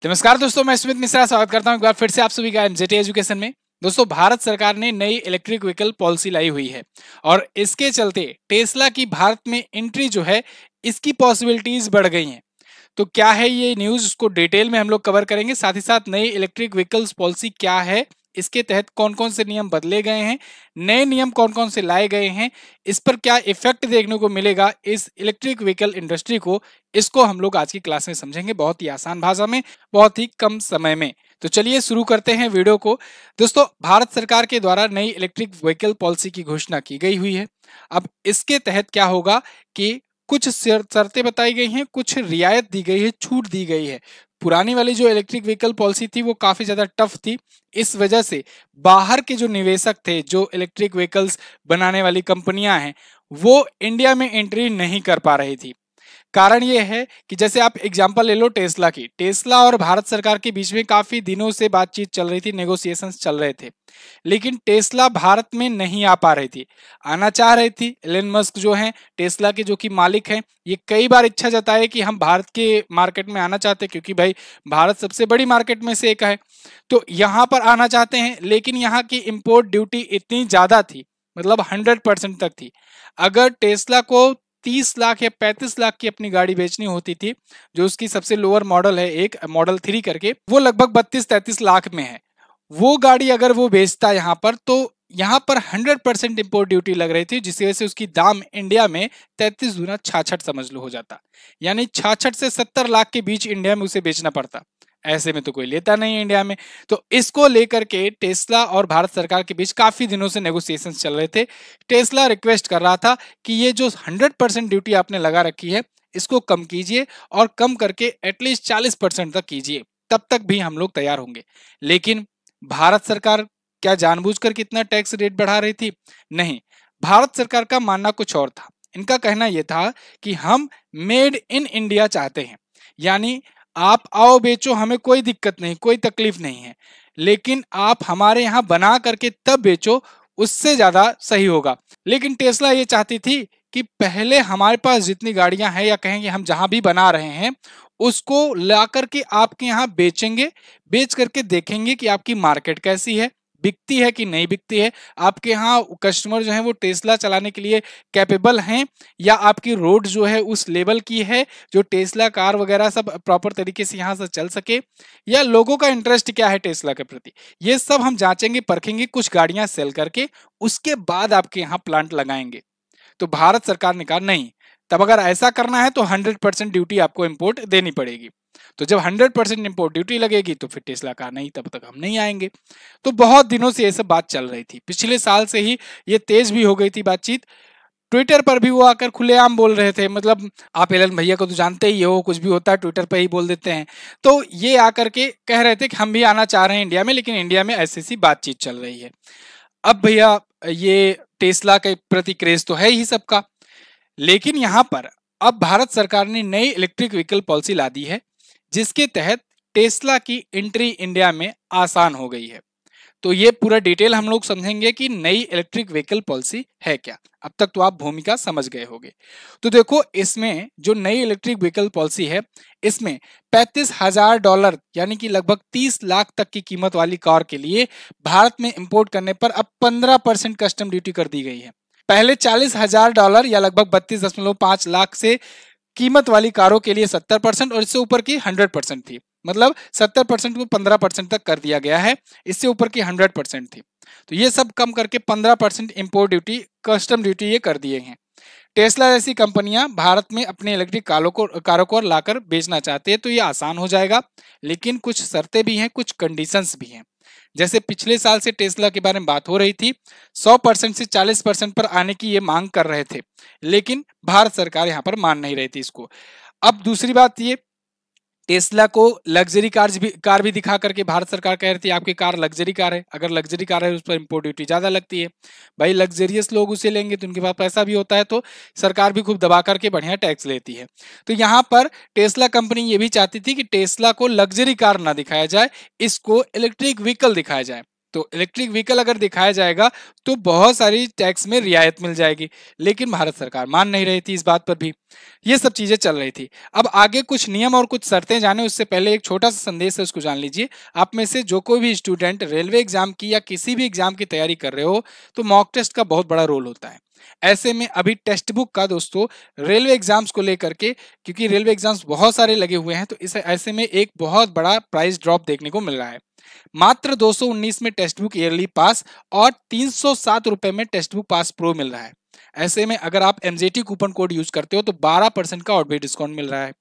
नमस्कार दोस्तों, मैं स्मित मिश्रा स्वागत करता हूं एक बार फिर से आप सभी का एमजेटी एजुकेशन में। दोस्तों, भारत सरकार ने नई इलेक्ट्रिक व्हीकल पॉलिसी लाई हुई है और इसके चलते टेस्ला की भारत में एंट्री जो है इसकी पॉसिबिलिटीज बढ़ गई हैं। तो क्या है ये न्यूज़, उसको डिटेल में हम लोग कवर करेंगे। साथ ही साथ नई इलेक्ट्रिक व्हीकल्स पॉलिसी क्या है, इसके तहत कौन कौन से नियम बदले गए हैं, नए नियम कौन कौन से लाए गए हैं, इस पर क्या इफेक्ट देखने को मिलेगा इस इलेक्ट्रिक व्हीकल इंडस्ट्री को, इसको हम लोग आज की क्लास में समझेंगे बहुत ही आसान भाषा में, बहुत ही कम समय में। तो चलिए शुरू करते हैं वीडियो को। दोस्तों, भारत सरकार के द्वारा नई इलेक्ट्रिक व्हीकल पॉलिसी की घोषणा की गई हुई है। अब इसके तहत क्या होगा कि कुछ शर्तें बताई गई हैं, कुछ रियायत दी गई है, छूट दी गई है। पुरानी वाली जो इलेक्ट्रिक व्हीकल पॉलिसी थी वो काफी ज्यादा टफ थी। इस वजह से बाहर के जो निवेशक थे, जो इलेक्ट्रिक व्हीकल्स बनाने वाली कंपनियां हैं, वो इंडिया में एंट्री नहीं कर पा रही थी। कारण ये है कि जैसे आप एग्जांपल ले लो टेस्ला की। टेस्ला और भारत सरकार के बीच में काफी दिनों से बातचीत चल रही थी, नेगोशिएशंस चल रहे थे, लेकिन टेस्ला भारत में नहीं आ पा रही थी। आना चाह रही थी। एलन मस्क जो हैं, टेस्ला के जो कि मालिक हैं, ये कई बार इच्छा जताए कि हम भारत के मार्केट में आना चाहते हैं, क्योंकि भाई भारत सबसे बड़ी मार्केट में से एक है। तो यहाँ पर आना चाहते हैं, लेकिन यहाँ की इंपोर्ट ड्यूटी इतनी ज्यादा थी, मतलब 100% तक थी। अगर टेस्ला को 30 लाख या 35 लाख की अपनी गाड़ी बेचनी होती थी, जो उसकी सबसे लोअर मॉडल है, एक मॉडल 3 करके, वो लगभग 32-33 लाख में है। वो गाड़ी अगर वो बेचता यहाँ पर, तो यहाँ पर 100% इंपोर्ट ड्यूटी लग रही थी, जिसकी वजह से उसकी दाम इंडिया में 33 गुना 66 समझ लो हो जाता, यानी 66 से 70 लाख के बीच इंडिया में उसे बेचना पड़ता। ऐसे में तो कोई लेता नहीं इंडिया में। तो इसको लेकर के टेस्ला और भारत सरकार के बीच काफी दिनों से नेगोशिएशंस चल रहे थे। टेस्ला रिक्वेस्ट कर रहा था कि ये जो 100% ड्यूटी आपने लगा रखी है, इसको कम कीजिए और कम करके एटलीस्ट 40% तक कीजिए, तब तक भी हम लोग तैयार होंगे। लेकिन भारत सरकार क्या जानबूझकर कितना टैक्स रेट बढ़ा रही थी? नहीं, भारत सरकार का मानना कुछ और था। इनका कहना यह था कि हम मेड इन इंडिया चाहते हैं, यानी आप आओ बेचो, हमें कोई दिक्कत नहीं, कोई तकलीफ नहीं है, लेकिन आप हमारे यहाँ बना करके तब बेचो, उससे ज्यादा सही होगा। लेकिन टेस्ला ये चाहती थी कि पहले हमारे पास जितनी गाड़ियां हैं, या कहेंगे हम जहां भी बना रहे हैं, उसको ला करके आपके यहाँ बेचेंगे, बेच करके देखेंगे कि आपकी मार्केट कैसी है, बिकती है कि नहीं बिकती है, आपके यहाँ कस्टमर जो है वो टेस्ला चलाने के लिए कैपेबल हैं, या आपकी रोड जो है उस लेवल की है जो टेस्ला कार वगैरह सब प्रॉपर तरीके से यहाँ से चल सके, या लोगों का इंटरेस्ट क्या है टेस्ला के प्रति। ये सब हम जांचेंगे, परखेंगे, कुछ गाड़ियां सेल करके उसके बाद आपके यहाँ प्लांट लगाएंगे। तो भारत सरकार ने कहा नहीं, तब अगर ऐसा करना है तो 100% ड्यूटी आपको इंपोर्ट देनी पड़ेगी। तो जब 100% इंपोर्ट ड्यूटी लगेगी तो फिर टेस्ला कार नहीं, तब तक हम नहीं आएंगे। तो बहुत दिनों से ये सब बात चल रही थी, पिछले साल से ही ये तेज भी हो गई थी बातचीत। ट्विटर पर भी वो आकर खुलेआम बोल रहे थे, मतलब आप एलन भैया को तो जानते ही हो, कुछ भी होता है ट्विटर पर ही बोल देते हैं। तो ये आकर के कह रहे थे कि हम भी आना चाह रहे हैं इंडिया में, लेकिन इंडिया में ऐसी सी बातचीत चल रही है। अब भैया ये टेस्ला के प्रति क्रेज तो है ही सबका, लेकिन यहाँ पर अब भारत सरकार ने नई इलेक्ट्रिक व्हीकल पॉलिसी ला दी है, जिसके तहत टेस्ला की एंट्री इंडिया में आसान हो गई है। तो ये पूरा डिटेल हम लोग समझेंगे कि नई इलेक्ट्रिक व्हीकल पॉलिसी है क्या। अब तक तो आप भूमिका समझ गए होंगे। तो देखो, इसमें जो नई इलेक्ट्रिक व्हीकल पॉलिसी है, इसमें $35,000 यानी कि लगभग 30 लाख तक की कीमत वाली कार के लिए भारत में इंपोर्ट करने पर अब 15% कस्टम ड्यूटी कर दी गई है। पहले $40,000 या लगभग 32.5 लाख से कीमत वाली कारों के लिए 70% और इससे ऊपर की 100% थी, मतलब 70% को 15% तक कर दिया गया है, इससे ऊपर की 100% थी। तो ये सब कम करके 15% इंपोर्ट ड्यूटी, कस्टम ड्यूटी ये कर दिए हैं। टेस्ला जैसी कंपनियां भारत में अपने इलेक्ट्रिक कारों को लाकर बेचना चाहते हैं, तो ये आसान हो जाएगा, लेकिन कुछ शर्तें भी हैं, कुछ कंडीशंस भी हैं। जैसे पिछले साल से टेस्ला के बारे में बात हो रही थी, 100% से 40% पर आने की ये मांग कर रहे थे, लेकिन भारत सरकार यहाँ पर मान नहीं रही थी इसको। अब दूसरी बात ये, टेस्ला को लग्जरी कार भी दिखा करके भारत सरकार कह रही थी आपकी कार लग्जरी कार है, अगर लग्जरी कार है उस पर इंपोर्ट ड्यूटी ज्यादा लगती है। भाई लग्जरियस लोग उसे लेंगे तो उनके पास पैसा भी होता है, तो सरकार भी खूब दबा करके बढ़िया टैक्स लेती है। तो यहाँ पर टेस्ला कंपनी ये भी चाहती थी कि टेस्ला को लग्जरी कार ना दिखाया जाए, इसको इलेक्ट्रिक व्हीकल दिखाया जाए। तो इलेक्ट्रिक व्हीकल अगर दिखाया जाएगा तो बहुत सारी टैक्स में रियायत मिल जाएगी, लेकिन भारत सरकार मान नहीं रही थी इस बात पर भी। ये सब चीजें चल रही थी। अब आगे कुछ नियम और कुछ शर्तें जाने उससे पहले एक छोटा सा संदेश है, उसको जान लीजिए। आप में से जो कोई भी स्टूडेंट रेलवे एग्जाम की या किसी भी एग्जाम की तैयारी कर रहे हो तो मॉक टेस्ट का बहुत बड़ा रोल होता है। ऐसे में अभी टेक्स्ट बुक का दोस्तों रेलवे एग्जाम्स को लेकर के, क्योंकि रेलवे एग्जाम्स बहुत सारे लगे हुए हैं, तो इस ऐसे में एक बहुत बड़ा प्राइस ड्रॉप देखने को मिल रहा है। मात्र 219 में टेक्स्ट बुक ईयरली पास और 307 रुपए में टेक्स्ट बुक पास प्रो मिल रहा है। ऐसे में अगर आप एमजेटी कूपन कोड यूज करते हो तो 12% का और भी डिस्काउंट मिल रहा है।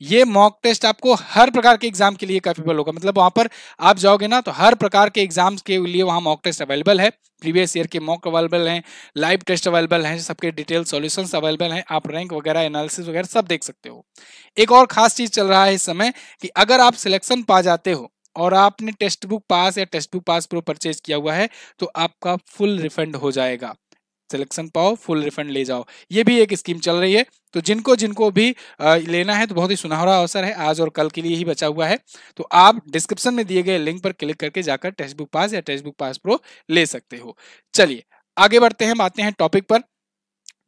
ये मॉक टेस्ट आपको हर प्रकार के एग्जाम के लिए कैपेबल होगा, मतलब वहां पर आप जाओगे ना तो हर प्रकार के एग्जाम्स के लिए वहां मॉक टेस्ट अवेलेबल है। प्रीवियस ईयर के मॉक अवेलेबल हैं, लाइव टेस्ट अवेलेबल हैं, सबके डिटेल सॉल्यूशंस अवेलेबल हैं, आप रैंक वगैरह एनालिसिस वगैरह सब देख सकते हो। एक और खास चीज चल रहा है इस समय कि अगर आप सिलेक्शन पा जाते हो और आपने टेक्स्ट बुक पास या text book pass pro purchase किया हुआ है तो आपका फुल रिफंड हो जाएगा। सिलेक्शन पाओ, फुल रिफंड ले जाओ, ये भी एक स्कीम चल रही है। तो जिनको जिनको भी लेना है तो बहुत ही सुनहरा अवसर है, आज और कल के लिए ही बचा हुआ है। तो आप डिस्क्रिप्शन में दिए गए लिंक पर क्लिक करके जाकर टेक्स्ट बुक पास या टेक्स्ट बुक पास प्रो ले सकते हो। चलिए आगे बढ़ते हैं, आते हैं टॉपिक पर।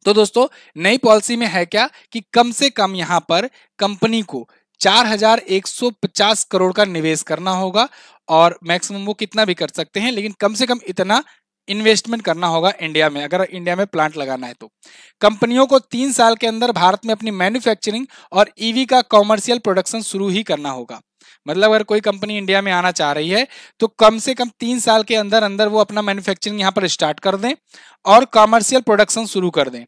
तो दोस्तों नई पॉलिसी में है क्या कि कम से कम यहाँ पर कंपनी को 4150 करोड़ का निवेश करना होगा, और मैक्सिमम वो कितना भी कर सकते हैं, लेकिन कम से कम इतना इन्वेस्टमेंट करना होगा इंडिया में, अगर इंडिया में प्लांट लगाना है तो। कंपनियों को 3 साल के अंदर भारत में अपनी मैन्युफैक्चरिंग और ईवी का कॉमर्शियल प्रोडक्शन शुरू ही करना होगा। मतलब अगर कोई कंपनी इंडिया में आना चाह रही है तो कम से कम 3 साल के अंदर अंदर वो अपना मैन्युफैक्चरिंग यहाँ पर स्टार्ट कर दें और कॉमर्शियल प्रोडक्शन शुरू कर दें।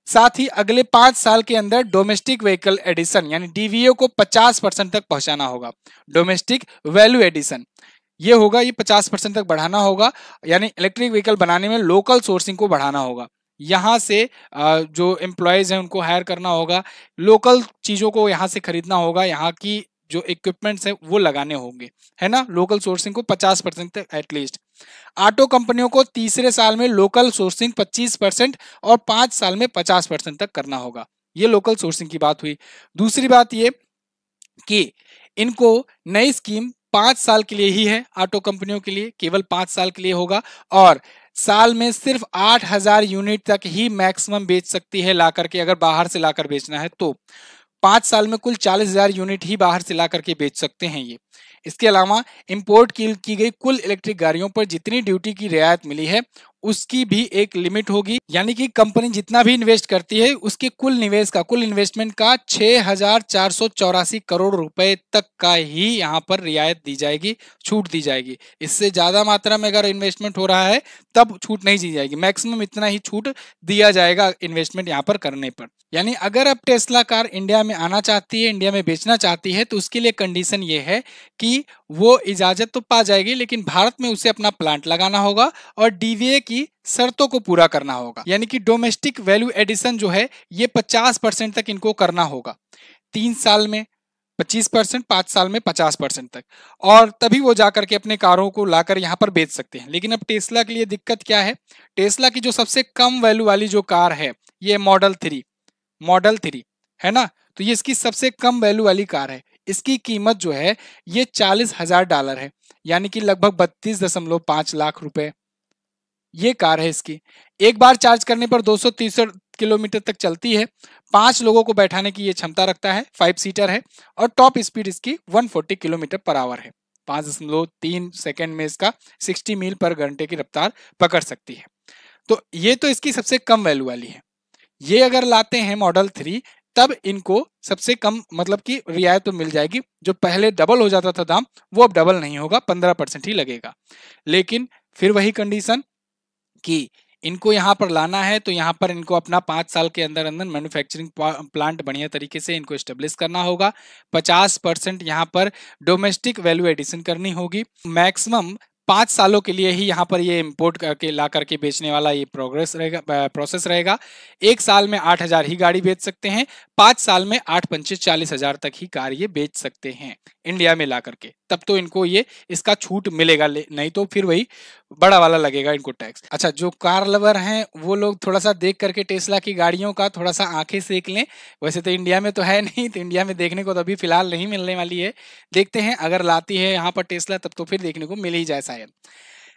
साथ ही अगले 5 साल के अंदर डोमेस्टिक व्हीकल एडिशन यानी डीवीओ को 50% तक पहुंचाना होगा। डोमेस्टिक वैल्यू एडिशन ये होगा, ये 50% तक बढ़ाना होगा, यानी इलेक्ट्रिक व्हीकल बनाने में लोकल सोर्सिंग को बढ़ाना होगा। यहाँ से जो एम्प्लॉयज हैं उनको हायर करना होगा, लोकल चीजों को यहाँ से खरीदना होगा, यहाँ की जो इक्विपमेंट्स है वो लगाने होंगे, है ना। लोकल सोर्सिंग को 50% तक एटलीस्ट। ऑटो कंपनियों को तीसरे साल में लोकल सोर्सिंग 25% और 5 साल में 50% तक करना होगा। ये लोकल सोर्सिंग की बात हुई। दूसरी बात ये कि इनको नई स्कीम 5 साल के लिए ही है, ऑटो कंपनियों के लिए केवल 5 साल के लिए होगा, और साल में सिर्फ 8000 यूनिट तक ही मैक्सिमम बेच सकती है ला करके, अगर बाहर से लाकर बेचना है तो। 5 साल में कुल 40,000 यूनिट ही बाहर से ला करके बेच सकते हैं ये। इसके अलावा इंपोर्ट की गई कुल इलेक्ट्रिक गाड़ियों पर जितनी ड्यूटी की रियायत मिली है उसकी भी एक लिमिट होगी, यानी कि कंपनी जितना भी इन्वेस्ट करती है उसके कुल निवेश का, कुल इन्वेस्टमेंट का 6484 करोड़ रुपए तक का ही यहाँ पर रियायत दी जाएगी, छूट दी जाएगी। इससे ज्यादा मात्रा में अगर इन्वेस्टमेंट हो रहा है तब छूट नहीं दी जाएगी, मैक्सिमम इतना ही छूट दिया जाएगा इन्वेस्टमेंट यहाँ पर करने पर। यानी अगर अब टेस्ला कार इंडिया में आना चाहती है, इंडिया में बेचना चाहती है, तो उसके लिए कंडीशन ये है कि वो इजाजत तो पा जाएगी लेकिन भारत में उसे अपना प्लांट लगाना होगा और डीवीए की शर्तों को पूरा करना होगा। यानी कि डोमेस्टिक वैल्यू एडिशन जो है ये 50% तक इनको करना होगा, 3 साल में 25%, 5 साल में 50% तक, और तभी वो जाकर के अपने कारों को लाकर यहाँ पर बेच सकते हैं। लेकिन अब टेस्ला के लिए दिक्कत क्या है, टेस्ला की जो सबसे कम वैल्यू वाली जो कार है ये मॉडल 3 है ना, तो ये इसकी सबसे कम वैल्यू वाली कार है। इसकी कीमत जो है ये $40,000 है, यानी कि लगभग 32.5 लाख रुपए ये कार है इसकी। एक बार चार्ज करने पर 230 किलोमीटर तक चलती है, 5 लोगों को बैठाने की ये क्षमता रखता है, 5 सीटर है, और टॉप स्पीड इसकी 140 किलोमीटर पर आवर है। 5.3 सेकेंड में इसका 60 मील पर घंटे की रफ्तार पकड़ सकती है। तो ये तो इसकी सबसे कम वैल्यू वाली है। ये अगर लाते हैं मॉडल 3 तब इनको सबसे कम मतलब कि रियायत तो मिल जाएगी, जो पहले डबल हो जाता था दाम वो अब डबल नहीं होगा, 15% ही लगेगा। लेकिन फिर वही कंडीशन कि इनको यहाँ पर लाना है तो यहाँ पर इनको अपना 5 साल के अंदर अंदर मैन्युफैक्चरिंग प्लांट बढ़िया तरीके से इनको एस्टेब्लिश करना होगा। 50% यहाँ पर डोमेस्टिक वैल्यू एडिशन करनी होगी। मैक्सिमम 5 सालों के लिए ही यहाँ पर ये इंपोर्ट करके ला करके बेचने वाला ये प्रोसेस रहेगा। 1 साल में 8,000 ही गाड़ी बेच सकते हैं, 5 साल में 8-5 40,000 तक ही कार ये बेच सकते हैं इंडिया में ला करके, तब तो इनको ये इसका छूट मिलेगा, नहीं तो फिर वही बड़ा वाला लगेगा इनको टैक्स। अच्छा, जो कार लवर हैं वो लोग थोड़ा सा देख करके टेस्ला की गाड़ियों का थोड़ा सा आंखें सेक लें। वैसे तो इंडिया में तो है नहीं, तो इंडिया में देखने को तो अभी फिलहाल नहीं मिलने वाली है, देखते हैं अगर लाती है यहाँ पर टेस्ला तब तो फिर देखने को मिल ही जाए शायद।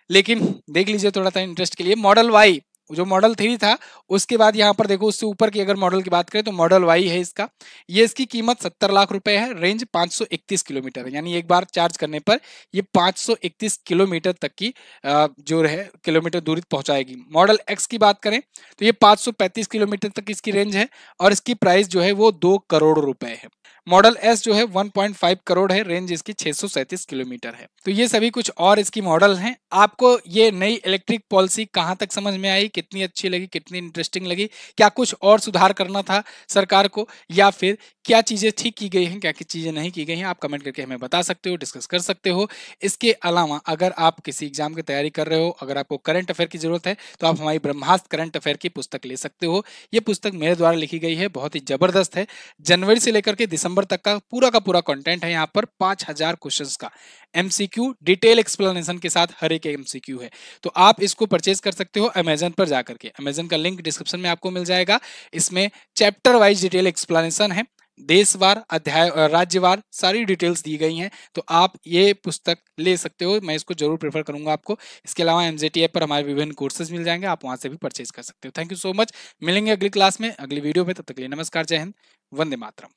लेकिन देख लीजिए थोड़ा सा इंटरेस्ट के लिए, मॉडल वाई जो मॉडल 3 था, उसके बाद यहाँ पर देखो उससे ऊपर की अगर मॉडल की बात करें तो मॉडल वाई है इसका। ये इसकी कीमत 70 लाख रुपए है, रेंज 531 किलोमीटर है, यानी एक बार चार्ज करने पर ये 531 किलोमीटर तक की जो है किलोमीटर दूरी पहुंचाएगी। मॉडल एक्स की बात करें तो ये 535 किलोमीटर तक इसकी रेंज है और इसकी प्राइस जो है वो 2 करोड़ रुपए है। मॉडल एस जो है 1.5 करोड़ है, रेंज इसकी 637 किलोमीटर है। तो ये सभी कुछ और इसकी मॉडल हैं। आपको ये नई इलेक्ट्रिक पॉलिसी कहां तक समझ में आई, कितनी अच्छी लगी, कितनी इंटरेस्टिंग लगी, क्या कुछ और सुधार करना था सरकार को, या फिर क्या चीजें ठीक की गई हैं, क्या क्या चीजें नहीं की गई हैं, आप कमेंट करके हमें बता सकते हो, डिस्कस कर सकते हो। इसके अलावा अगर आप किसी एग्जाम की तैयारी कर रहे हो, अगर आपको करंट अफेयर की जरूरत है तो आप हमारी ब्रह्मास्त्र करंट अफेयर की पुस्तक ले सकते हो। ये पुस्तक मेरे द्वारा लिखी गई है, बहुत ही जबरदस्त है। जनवरी से लेकर के दिसंबर तक का पूरा कंटेंट है यहाँ पर, 5000 क्वेश्चंस का एमसीक्यू डिटेल एक्सप्लेनेशन के साथ हर एक एमसीक्यू है। तो आप इसको परचेज कर सकते हो अमेजन पर जाकर के, अमेजन का लिंक डिस्क्रिप्शन में आपको मिल जाएगा। इसमें चैप्टर वाइज डिटेल एक्सप्लेनेशन है, देशवार, अध्याय, राज्यवार सारी डिटेल्स दी गई हैं। तो आप ये पुस्तक ले सकते हो, मैं इसको जरूर प्रेफर करूंगा आपको। इसके अलावा एनजेटी ऐप पर हमारे विभिन्न कोर्सेज मिल जाएंगे, आप वहां से भी परचेज कर सकते हो। थैंक यू सो मच, मिलेंगे अगली क्लास में, अगली वीडियो में, तब तक के लिए नमस्कार, जय हिंद, वंदे मातरम।